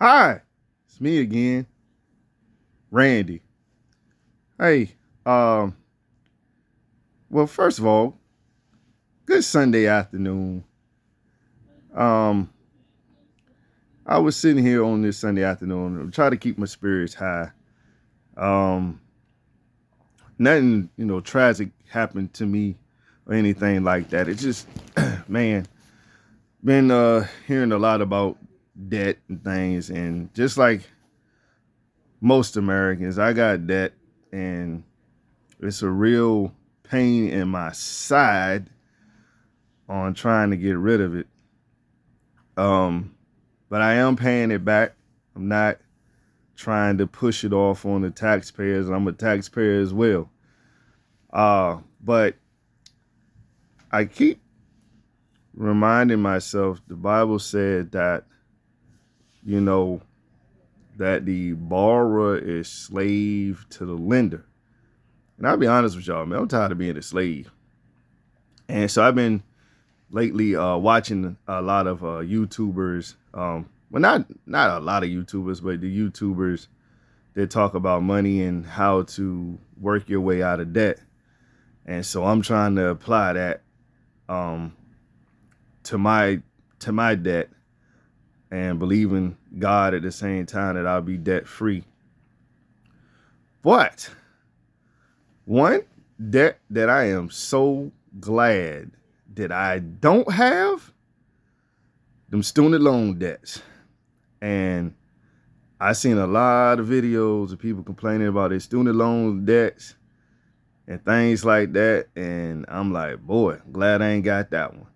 Hi, it's me again, Randy. Hey, um, well, first of all, good Sunday afternoon. Um, I was sitting here on this Sunday afternoon, try to keep my spirits high. Um, Nothing, tragic happened to me or anything like that. It just, man, been hearing a lot about debt and things, and just like most Americans, I got debt, and it's a real pain in my side on trying to get rid of it. Um, but I am paying it back. I'm not trying to push it off on the taxpayers. I'm a taxpayer as well. But I keep reminding myself the Bible said that, you know, that the borrower is slave to the lender. And I'll be honest with y'all, man, I'm tired of being a slave. And so I've been lately watching a lot of YouTubers. Well, not a lot of YouTubers, but the YouTubers that talk about money and how to work your way out of debt. And so I'm trying to apply that um, to my debt and believe in God at the same time that I'll be debt free. But one debt that I am so glad that I don't have them student loan debts. And I seen a lot of videos of people complaining about their student loan debts and things like that. And I'm like, boy, glad I ain't got that one.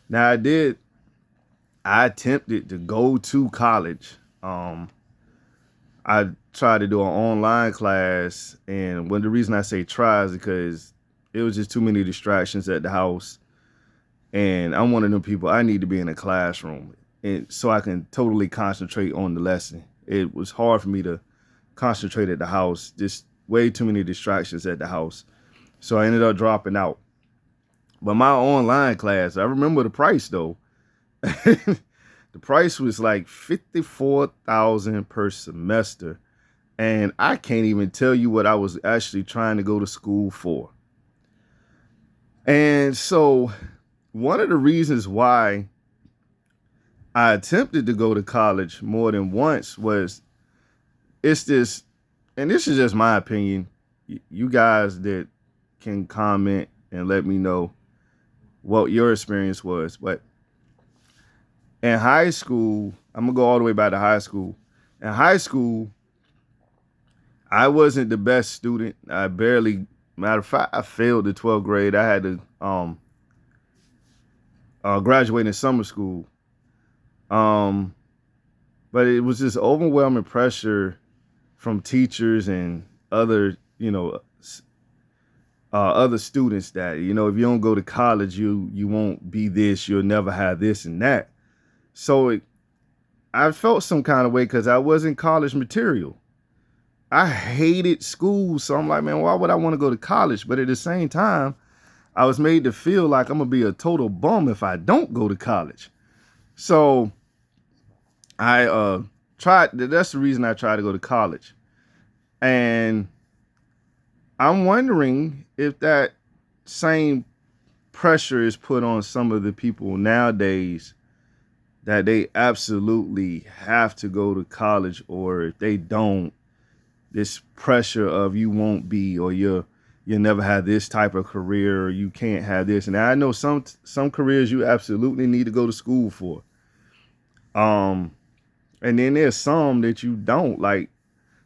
Now I attempted to go to college. I tried to do an online class, and the reason I say try is because it was just too many distractions at the house. And I'm one of them people, I need to be in a classroom and so I can totally concentrate on the lesson. It was hard for me to concentrate at the house, just way too many distractions at the house. So I ended up dropping out. But my online class, I remember the price though. The price was like 54,000 per semester, and I can't even tell you what I was actually trying to go to school for. And so one of the reasons why I attempted to go to college more than once was it's this, and this is just my opinion. You guys that can comment and let me know what your experience was. But in high school, I'm gonna go all the way back to high school. In high school, I wasn't the best student. I barely, matter of fact, I failed the 12th grade. I had to graduate in summer school. Um, but it was just overwhelming pressure from teachers and other, other students that if you don't go to college, you won't be this. You'll never have this and that. So I felt some kind of way because I wasn't college material. I hated school, so I'm like, man, why would I want to go to college? But at the same time, I was made to feel like I'm gonna be a total bum if I don't go to college. So I tried. That's the reason I tried to go to college, and I'm wondering if that same pressure is put on some of the people nowadays that they absolutely have to go to college, or if they don't, this pressure of you won't be, or you'll never have this type of career, or you can't have this. And I know some careers you absolutely need to go to school for. Um, and then there's some that you don't. Like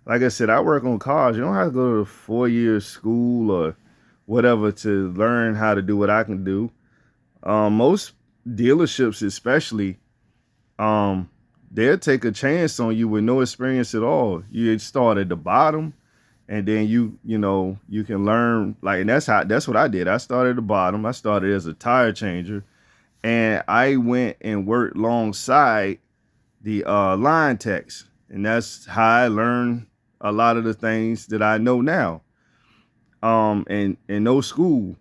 I said, I work on cars. You don't have to go to 4 year school or whatever to learn how to do what I can do. Most dealerships, especially, um, they'll take a chance on you with no experience at all. You start at the bottom, and then you can learn. And that's what I did. I started at the bottom. I started as a tire changer, and I went and worked alongside the line techs, and that's how I learned a lot of the things that I know now. And in no school,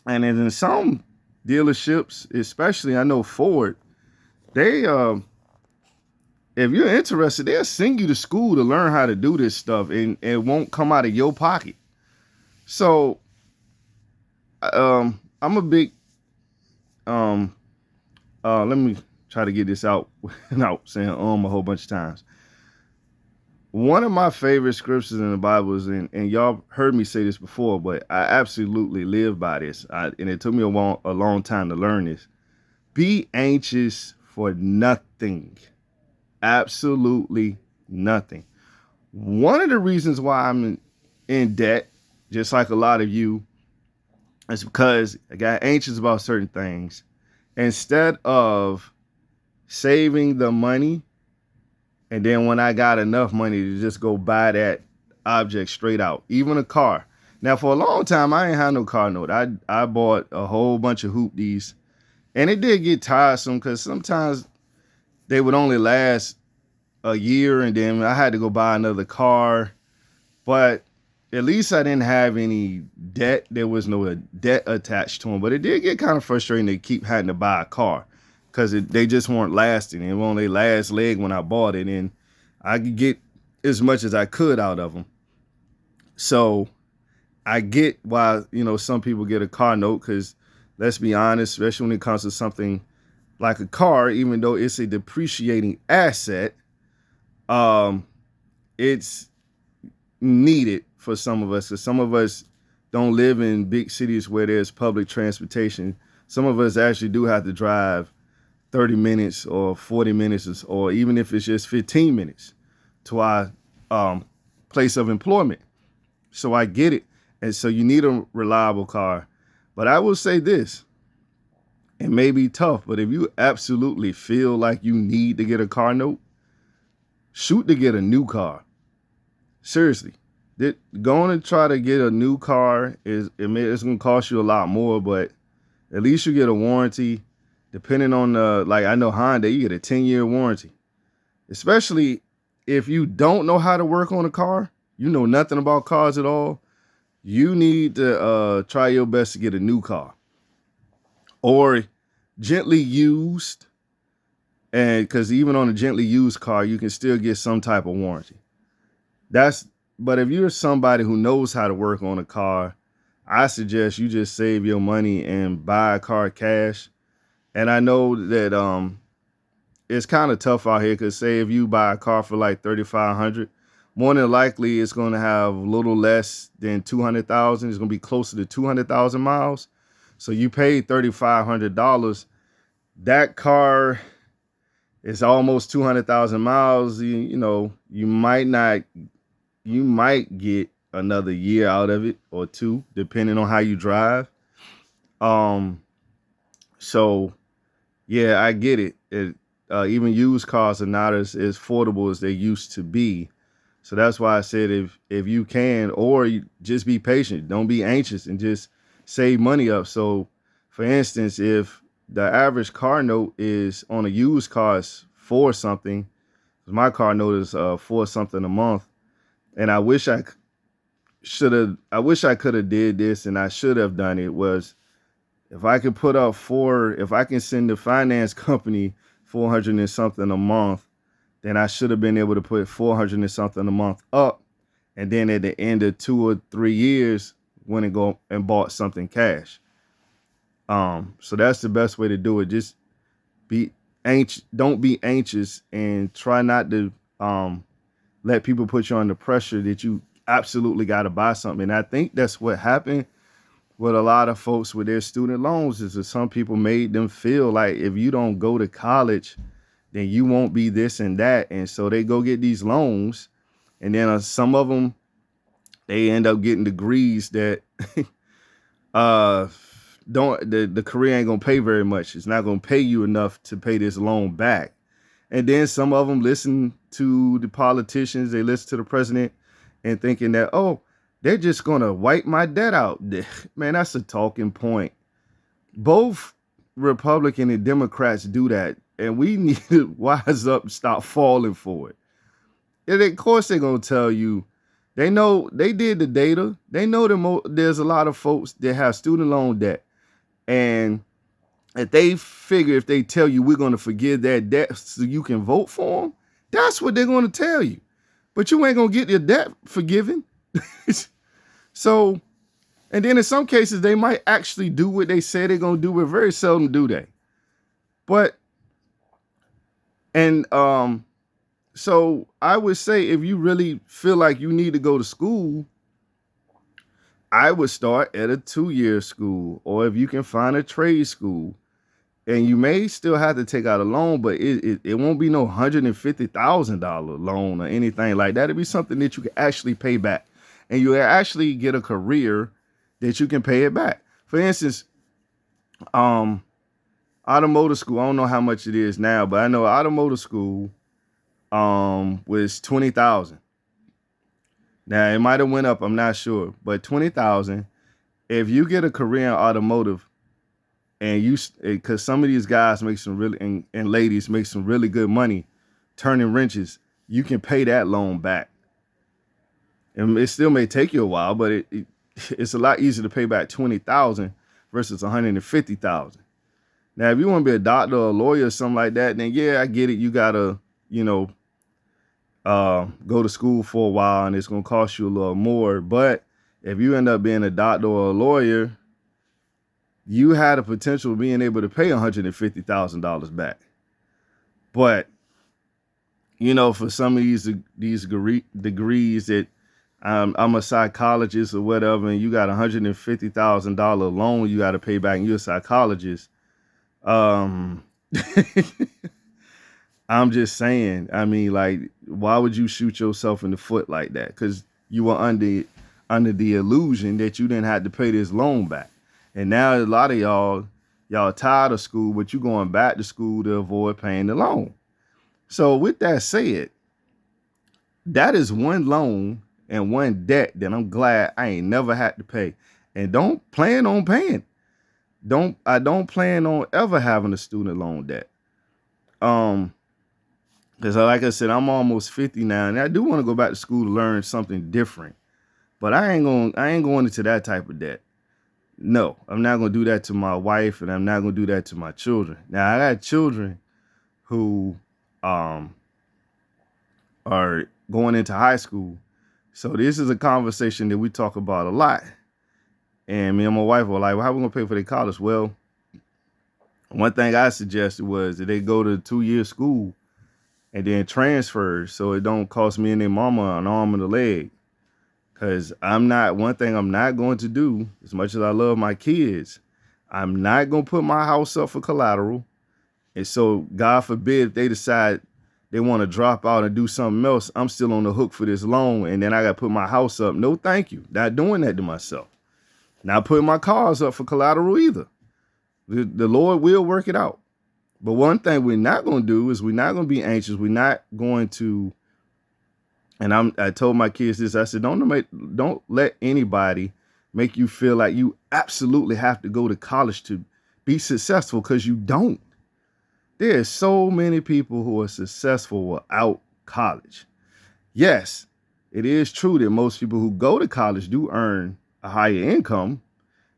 and then in some dealerships, especially I know Ford, they if you're interested, they'll send you to school to learn how to do this stuff, and it won't come out of your pocket. So, I'm a big um let me try to get this out without saying a whole bunch of times. One of my favorite scriptures in the Bible is, and y'all heard me say this before, but I absolutely live by this. And it took me a long time to learn this. Be anxious for nothing. Absolutely nothing. One of the reasons why I'm in debt, just like a lot of you, is because I got anxious about certain things. Instead of saving the money, and then when I got enough money to just go buy that object straight out, even a car. Now, for a long time, I ain't had no car note. I bought a whole bunch of hoopties, and it did get tiresome because sometimes they would only last a year, and then I had to go buy another car. But at least I didn't have any debt. There was no debt attached to them. But it did get kind of frustrating to keep having to buy a car because they just weren't lasting. It was on their last leg when I bought it, and I could get as much as I could out of them. So I get why, some people get a car note because, let's be honest, especially when it comes to something like a car, even though it's a depreciating asset, it's needed for some of us, because some of us don't live in big cities where there's public transportation. Some of us actually do have to drive 30 minutes or 40 minutes, or even if it's just 15 minutes to our place of employment. So I get it. And so you need a reliable car. But I will say this, it may be tough, but if you absolutely feel like you need to get a car note, shoot to get a new car. Seriously. Going to try to get a new car it's going to cost you a lot more, but at least you get a warranty. Depending on like I know Honda, you get a 10-year warranty. Especially if you don't know how to work on a car, you know nothing about cars at all, you need to try your best to get a new car. Or gently used, and because even on a gently used car, you can still get some type of warranty. But if you're somebody who knows how to work on a car, I suggest you just save your money and buy a car cash. And I know that it's kind of tough out here because, say, if you buy a car for like $3,500, more than likely it's going to have a little less than 200,000. It's going to be closer to 200,000 miles. So you paid $3,500. That car is almost 200,000 miles. You might get another year out of it or two, depending on how you drive. So yeah, I get it. Even used cars are not as affordable as they used to be. So that's why I said if you can, or you just be patient, don't be anxious, and just save money up. So for instance, if the average car note is on a used car is for something, my car note is for something a month, and I wish I could have did this, and I should have done it, was if I could if I can send the finance company 400 and something a month, then I should have been able to put 400 and something a month up. And then at the end of 2 or 3 years, went and go and bought something cash. So that's the best way to do it. Just be anxious. Don't be anxious, and try not to let people put you under pressure that you absolutely got to buy something. And I think that's what happened with a lot of folks with their student loans, is that some people made them feel like if you don't go to college, then you won't be this and that. And so they go get these loans, and then some of them, they end up getting degrees that the career ain't gonna pay very much. It's not gonna pay you enough to pay this loan back. And then some of them listen to the politicians, they listen to the president, and thinking that, oh, they're just gonna wipe my debt out. Man, that's a talking point. Both Republican and Democrats do that, and we need to wise up and stop falling for it. And of course they're gonna tell you, they know, they did the data. They know there's a lot of folks that have student loan debt, and if they figure, if they tell you we're gonna forgive that debt so you can vote for them, That's what they're going to tell you. But you ain't going to get your debt forgiven. So, and then in some cases, they might actually do what they say they're going to do, but very seldom do they. But, and so I would say if you really feel like you need to go to school, I would start at a 2-year school, or if you can find a trade school. And you may still have to take out a loan, but it won't be no $150,000 loan or anything like that. It'll be something that you can actually pay back. And you actually get a career that you can pay it back. For instance, automotive school, I don't know how much it is now, but I know automotive school was $20,000. Now it might have went up, I'm not sure, but $20,000. If you get a career in automotive, and you, because some of these guys make some really, and ladies make some really good money turning wrenches, you can pay that loan back. And it still may take you a while, but it's a lot easier to pay back $20,000 versus $150,000. Now, if you want to be a doctor or a lawyer or something like that, then yeah, I get it. You gotta, go to school for a while, and it's gonna cost you a little more. But if you end up being a doctor or a lawyer, you had a potential of being able to pay $150,000 back. But, for some of these degrees that I'm a psychologist or whatever, and you got $150,000 loan you got to pay back, and you're a psychologist. I'm just saying, I mean, like, why would you shoot yourself in the foot like that? Because you were under the illusion that you didn't have to pay this loan back. And now a lot of y'all tired of school, but you going back to school to avoid paying the loan. So with that said, that is one loan and one debt that I'm glad I ain't never had to pay. And don't plan on paying. I don't plan on ever having a student loan debt. Because like I said, I'm almost 50 now, and I do want to go back to school to learn something different. But I ain't going into that type of debt. No, I'm not going to do that to my wife, and I'm not going to do that to my children. Now, I got children who are going into high school. So this is a conversation that we talk about a lot. And me and my wife were like, well, how are we going to pay for their college? Well, one thing I suggested was that they go to 2-year school and then transfer so it don't cost me and their mama an arm and a leg. Because one thing I'm not going to do, as much as I love my kids, I'm not going to put my house up for collateral. And so, God forbid, if they decide they want to drop out and do something else, I'm still on the hook for this loan. And then I got to put my house up. No, thank you. Not doing that to myself. Not putting my cars up for collateral either. The Lord will work it out. But one thing we're not going to do is we're not going to be anxious. We're not going to. And I told my kids this. I said, don't let anybody make you feel like you absolutely have to go to college to be successful, because you don't. There are so many people who are successful without college. Yes, it is true that most people who go to college do earn a higher income.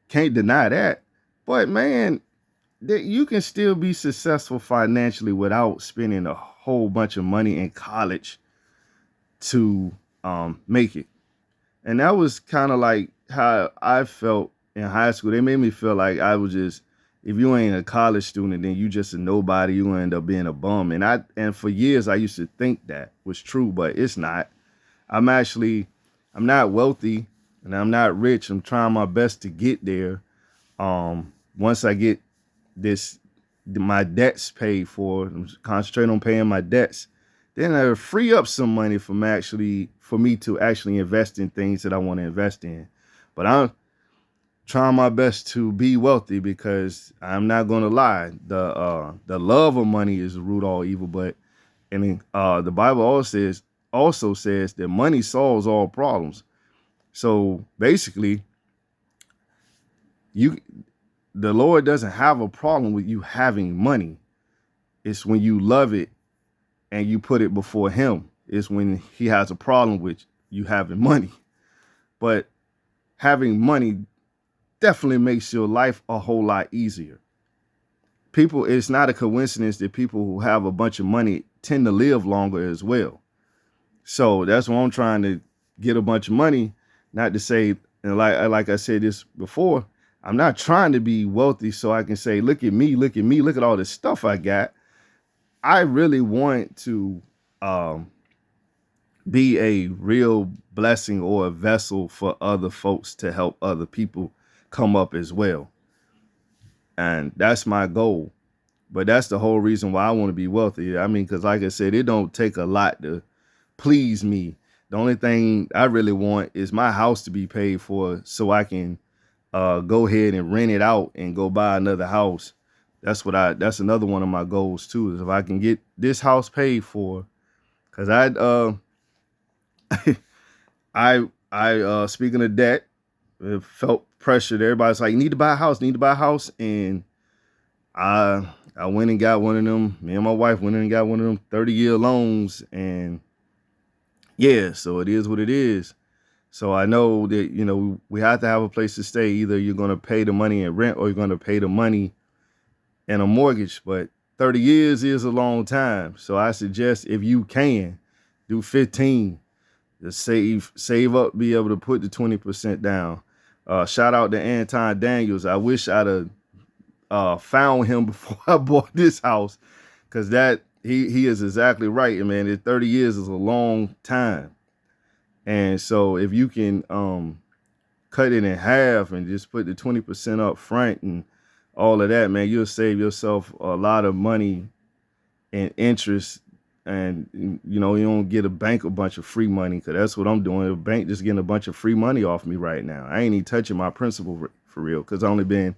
Can't deny that. But man, you can still be successful financially without spending a whole bunch of money in college to make it. And that was kind of like how I felt in high school. They made me feel like I was just, if you ain't a college student, then you just a nobody. You gonna end up being a bum. And for years I used to think that was true, but it's not. I'm not wealthy and I'm not rich. I'm trying my best to get there. Once I get my debts paid for, I'm concentrating on paying my debts, then it'll free up some money for me to actually invest in things that I want to invest in. But I'm trying my best to be wealthy, because I'm not going to lie. The love of money is the root of all evil. But the Bible also says that money solves all problems. So basically, the Lord doesn't have a problem with you having money. It's when you love it and you put it before him, is when he has a problem with you having money. But having money definitely makes your life a whole lot easier. It's not a coincidence that people who have a bunch of money tend to live longer as well. So that's why I'm trying to get a bunch of money. Not to say, and like I said this before, I'm not trying to be wealthy so I can say, look at me, look at me, look at all this stuff I got. I really want to um, be a real blessing or a vessel for other folks to help other people come up as well. And that's my goal. But that's the whole reason why I want to be wealthy. I mean, because like I said, it don't take a lot to please me. The only thing I really want is my house to be paid for so I can go ahead and rent it out and go buy another house. That's another one of my goals too, is if I can get this house paid for. Cause I speaking of debt, felt pressured. Everybody's like, you need to buy a house, need to buy a house. And I went and got one of them. Me and my wife went in and got one of them 30-year loans. And yeah, so it is what it is. So I know that, we have to have a place to stay. Either you're going to pay the money in rent or you're going to pay the money in a mortgage. But 30 years is a long time. So I suggest if you can do 15, just save up, be able to put the 20% down. Shout out to Anton Daniels. I wish I'd have found him before I bought this house, because that he is exactly right. And man, 30 years is a long time. And so if you can cut it in half and just put the 20% up front and all of that, man, you'll save yourself a lot of money in interest. And, you don't get a bank a bunch of free money, because that's what I'm doing. The bank just getting a bunch of free money off me right now. I ain't even touching my principal for real, because I've only been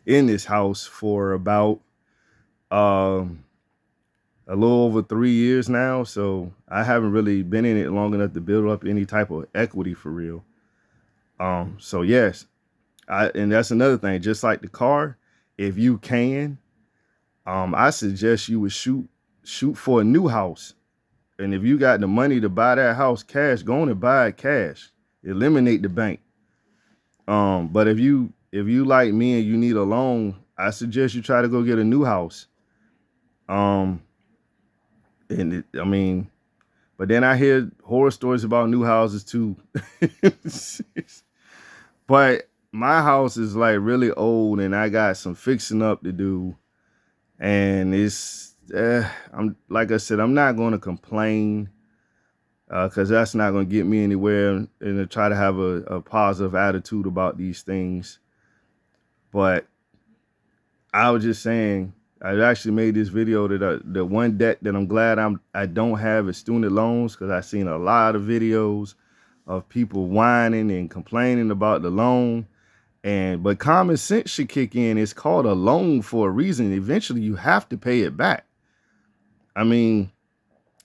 in this house for about a little over 3 years now. So I haven't really been in it long enough to build up any type of equity for real. So yes, and that's another thing, just like the car, if you can, I suggest you would shoot for a new house. And if you got the money to buy that house cash, go on and buy it cash. Eliminate the bank. But if you like me and you need a loan, I suggest you try to go get a new house. But then I hear horror stories about new houses too. But my house is like really old and I got some fixing up to do. And I'm like I said, I'm not going to complain, because that's not going to get me anywhere, and to try to have a positive attitude about these things. But I was just saying, I actually made this video that the one debt that I'm glad I don't have is student loans, because I've seen a lot of videos of people whining and complaining about the loan. But common sense should kick in. It's called a loan for a reason. Eventually you have to pay it back. I mean,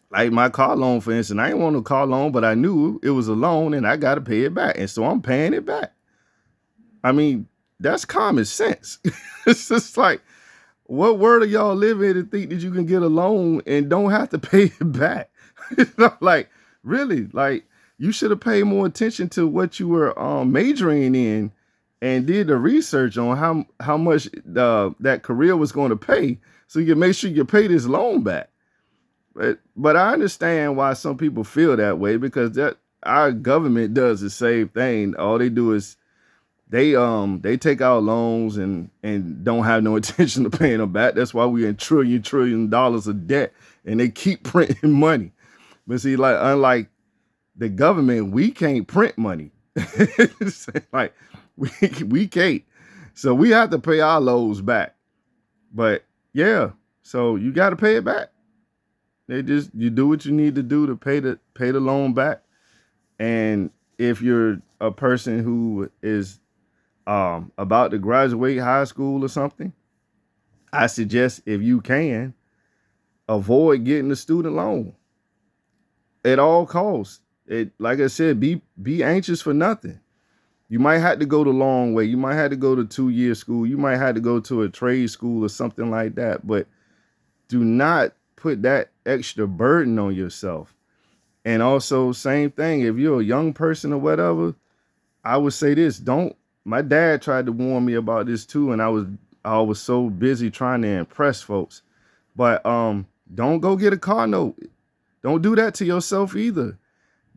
like my car loan, for instance, I didn't want a car loan, but I knew it was a loan and I got to pay it back. And so I'm paying it back. I mean, that's common sense. It's just like, what world are y'all live in to think that you can get a loan and don't have to pay it back? Like, really, like, you should have paid more attention to what you were majoring in and did the research on how much that career was going to pay, so you can make sure you pay this loan back. But I understand why some people feel that way, because that our government does the same thing. All they do is they take out loans and don't have no intention of paying them back. That's why we're in trillion dollars of debt, and they keep printing money. But see, like, unlike the government, we can't print money. Like, we can't. So we have to pay our loans back. But yeah, so you got to pay it back. You do what you need to do to pay the loan back. And if you're a person who is about to graduate high school or something, I suggest, if you can, avoid getting a student loan at all costs. Like I said, be anxious for nothing. You might have to go the long way. You might have to go to 2-year school. You might have to go to a trade school or something like that. But do not put that extra burden on yourself. And also, same thing, if you're a young person or whatever, I would say this: my dad tried to warn me about this too, and I was so busy trying to impress folks. But Don't go get a car note. Don't do that to yourself either.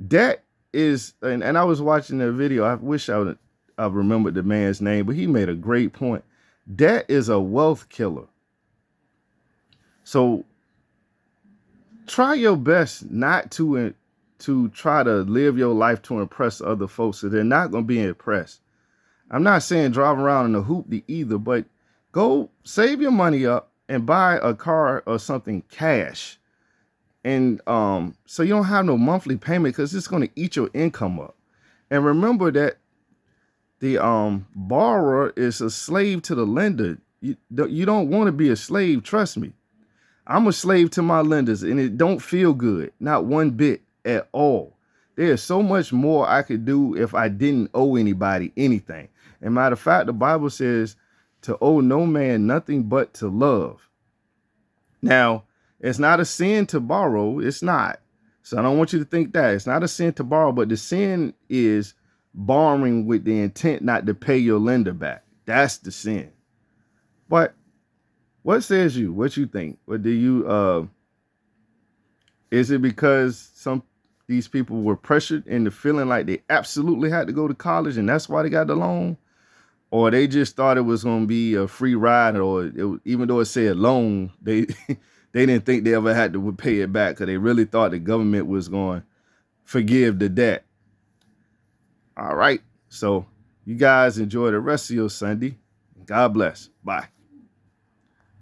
Debt is, and I was watching a video. I wish I remembered the man's name, but he made a great point. Debt is a wealth killer. So try your best not to try to live your life to impress other folks, so they're not going to be impressed. I'm not saying drive around in a hoopty either, but go save your money up and buy a car or something cash. And so you don't have no monthly payment, because it's going to eat your income up. And remember that the borrower is a slave to the lender. You don't want to be a slave. Trust me. I'm a slave to my lenders, and it don't feel good. Not one bit at all. There's so much more I could do if I didn't owe anybody anything. And matter of fact, the Bible says to owe no man nothing but to love. Now, it's not a sin to borrow. It's not. So I don't want you to think that. It's not a sin to borrow, but the sin is borrowing with the intent not to pay your lender back. That's the sin. But what says you? What you think? What do you, is it because these people were pressured into feeling like they absolutely had to go to college and that's why they got the loan? Or they just thought it was going to be a free ride, or even though it said loan, they didn't think they ever had to pay it back, because they really thought the government was going to forgive the debt. All right. So you guys enjoy the rest of your Sunday. God bless. Bye.